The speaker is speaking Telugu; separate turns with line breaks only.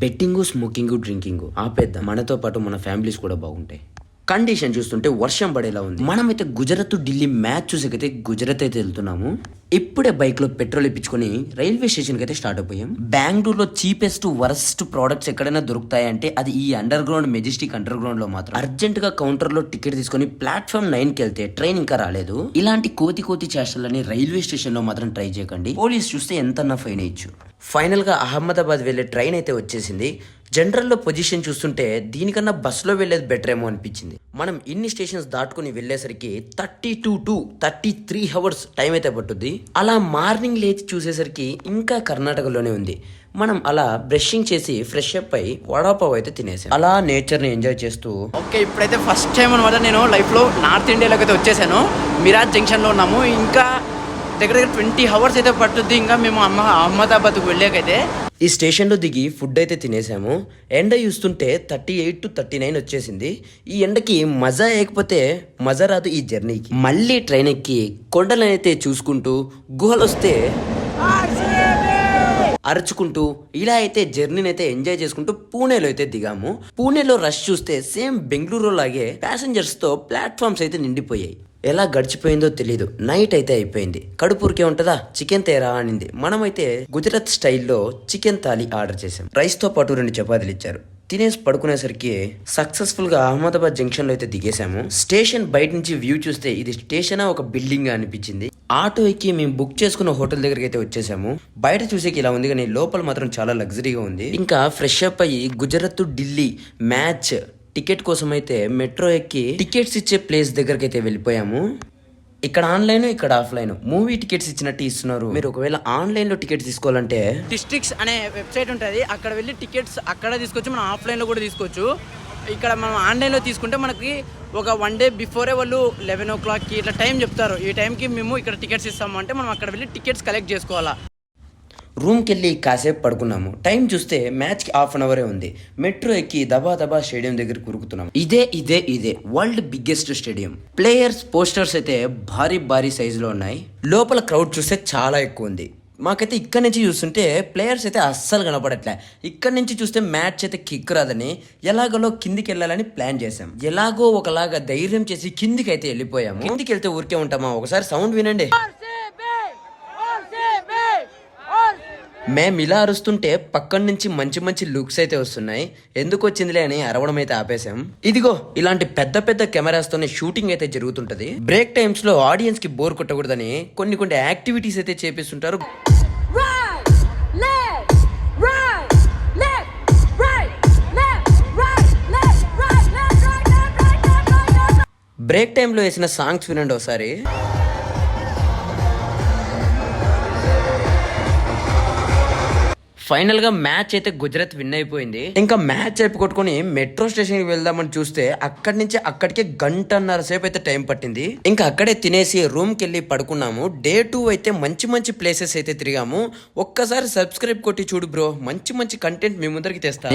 బెట్టింగ్, స్మోకింగ్, డ్రింకింగ్ ఆపేద్దాం. మనతో పాటు మన ఫ్యామిలీస్ కూడా బాగుంటాయి. కండిషన్ చూస్తుంటే వర్షం పడేలా ఉంది. మనమైతే గుజరాత్ ఢిల్లీ మ్యాచ్ చూసేకైతే గుజరాత్ అయితే వెళ్తున్నాము. ఇప్పుడే బైక్ లో పెట్రోల్ ఇప్పించుకొని రైల్వే స్టేషన్ కి అయితే స్టార్ట్ అయిపోయాం. బెంగళూరులో చీపెస్ట్ వరస్ట్ ప్రోడక్ట్స్ ఎక్కడైనా దొరుకుతాయంటే అది ఈ under ground Majestic under ground లో మాత్రం. అర్జెంట్ గా కౌంటర్ లో టికెట్ తీసుకొని ప్లాట్ఫామ్ 9 కి వెళ్తే ట్రైన్ ఇంకా రాలేదు. ఇలాంటి కోతి చేష్టలని రైల్వే స్టేషన్ లో మాత్రం ట్రై చేయకండి. పోలీస్ చూస్తే ఎంతన్నా ఫైన్ ఇచ్చు. ఫైనల్ గా అహ్మదాబాద్ వెళ్లే ట్రైన్ అయితే వచ్చేసింది. జనరల్లో పొజిషన్ చూస్తుంటే దీనికన్నా బస్సులో వెళ్ళేది బెటర్ ఏమో అనిపించింది. మనం ఇన్ని స్టేషన్స్ దాటుకుని వెళ్ళేసరికి 32 to 33 hours టైం అయితే పట్టుద్ది. అలా మార్నింగ్ లేచి చూసేసరికి ఇంకా కర్ణాటకలోనే ఉంది. మనం అలా బ్రషింగ్ చేసి ఫ్రెష్ అప్ అయి వడాపావ్ అయితే తినేసాం. అలా నేచర్ ని ఎంజాయ్ చేస్తూ
ఓకే, ఇప్పుడైతే ఫస్ట్ టైం అనమాట నేను లైఫ్ లో నార్త్ ఇండియాలోకి అయితే వచ్చేసాను. మిరాజ్ జంక్షన్ లో ఉన్నాము. ఇంకా దగ్గర 20 hours అయితే పట్టుద్ది ఇంకా మేము అహ్మదాబాద్కు వెళ్ళాకైతే.
ఈ స్టేషన్లో దిగి ఫుడ్ అయితే తినేసాము. ఎండ చూస్తుంటే 38 to 39 వచ్చేసింది. ఈ ఎండకి మజా ఏకపోతే మజా రాదు ఈ జర్నీకి. మళ్ళీ ట్రైన్ ఎక్కి కొండలనైతే చూసుకుంటూ గుహలు వస్తే అరుచుకుంటూ ఇలా అయితే జర్నీని అయితే ఎంజాయ్ చేసుకుంటూ పూణేలో అయితే దిగాము. పూణేలో రష్ చూస్తే సేమ్ బెంగళూరు లాగే ప్యాసింజర్స్ తో ప్లాట్ఫామ్స్ అయితే నిండిపోయాయి. ఎలా గడిచిపోయిందో తెలీదు. నైట్ అయితే అయిపోయింది. కడుపూరికే ఉంటుందా, చికెన్ తేరా అనింది. మనమైతే గుజరాత్ స్టైల్లో చికెన్ థాలీ ఆర్డర్ చేసాం. రైస్ తో పాటు 2 చపాతీలు ఇచ్చారు. తినేసి పడుకునేసరికి సక్సెస్ఫుల్ గా అహ్మదాబాద్ జంక్షన్ లో అయితే దిగేసాము. స్టేషన్ బయట నుంచి వ్యూ చూస్తే ఇది స్టేషన్ ఒక బిల్డింగ్ అనిపించింది. ఆటో ఎక్కి మేము బుక్ చేసుకున్న హోటల్ దగ్గరికి అయితే వచ్చేసాము. బయట చూసేకి ఇలా ఉంది కానీ లోపల మాత్రం చాలా లగ్జరీగా ఉంది. ఇంకా ఫ్రెష్ అప్ అయ్యి గుజరాత్ ఢిల్లీ మ్యాచ్ టికెట్ కోసం అయితే మెట్రో ఎక్కి టికెట్స్ ఇచ్చే ప్లేస్ దగ్గరికి అయితే వెళ్ళిపోయాము. ఇక్కడ ఆన్లైన్, ఇక్కడ ఆఫ్లైన్. మూవీ టికెట్స్ ఇచ్చినట్టు ఇస్తున్నారు. మీరు ఒకవేళ ఆన్లైన్ లో టికెట్స్ తీసుకోవాలంటే
డిస్ట్రిక్ట్స్ అనే వెబ్సైట్ ఉంటుంది. అక్కడ వెళ్ళి టికెట్స్ అక్కడ తీసుకోవచ్చు. మనం ఆఫ్లైన్ లో కూడా తీసుకోవచ్చు. ఇక్కడ మనం ఆన్లైన్లో తీసుకుంటే మనకి ఒక 1 day బిఫోరే వాళ్ళు 11 o'clockకి ఇట్లా టైం చెప్తారు. ఈ టైంకి మేము ఇక్కడ టికెట్స్ ఇస్తాము అంటే మనం అక్కడ వెళ్ళి టికెట్స్ కలెక్ట్ చేసుకోవాలా.
రూమ్కి వెళ్ళి కాసేపు పడుకున్నాము. టైం చూస్తే మ్యాచ్కి 1/2 hour ఉంది. మెట్రో ఎక్కి దబా స్టేడియం దగ్గర కురుకుతున్నాము. ఇదే world biggest stadium. Players posters అయితే భారీ సైజులో ఉన్నాయి. లోపల క్రౌడ్ చూస్తే చాలా ఎక్కువ ఉంది. మాకైతే ఇక్కడ నుంచి చూస్తుంటే ప్లేయర్స్ అయితే అస్సలు కనపడట్లే. ఇక్కడ నుంచి చూస్తే మ్యాచ్ అయితే కిక్ రాదని ఎలాగలో కిందికి వెళ్ళాలని ప్లాన్ చేసాం. ఎలాగో ఒకలాగా ధైర్యం చేసి కిందికి అయితే వెళ్ళిపోయాము. కిందికి వెళ్తే ఊరికే ఉంటామా? ఒకసారి సౌండ్ వినండి. మేము ఇలా అరుస్తుంటే పక్కన నుంచి మంచి లుక్స్ అయితే వస్తున్నాయి. ఎందుకు వచ్చిందిలే అని అరవడం అయితే ఆపేసాం. ఇదిగో ఇలాంటి పెద్ద కెమెరాస్ తోనే షూటింగ్ అయితే జరుగుతుంటది. బ్రేక్ టైమ్స్ లో ఆడియన్స్ కి బోర్ కొట్టకూడదని కొన్ని యాక్టివిటీస్ అయితే చేపిస్తుంటారు. బ్రేక్ టైంలో వేసిన సాంగ్స్ వినండి ఒకసారి. ఫైనల్ గా మ్యాచ్ అయితే గుజరాత్ విన్ అయిపోయింది. ఇంకా మ్యాచ్ అయిపోగొట్టుకుని మెట్రో స్టేషన్ కి వెళ్దామని చూస్తే అక్కడి నుంచి అక్కడికే 1.5 సేపు అయితే టైం పట్టింది. ఇంకా అక్కడే తినేసి రూమ్ కి వెళ్ళి పడుకున్నాము. Day 2 అయితే మంచి ప్లేసెస్ అయితే తిరిగాము. ఒక్కసారి సబ్స్క్రైబ్ కొట్టి చూడు బ్రో, మంచి కంటెంట్ మీ ముందరికి తెస్తా.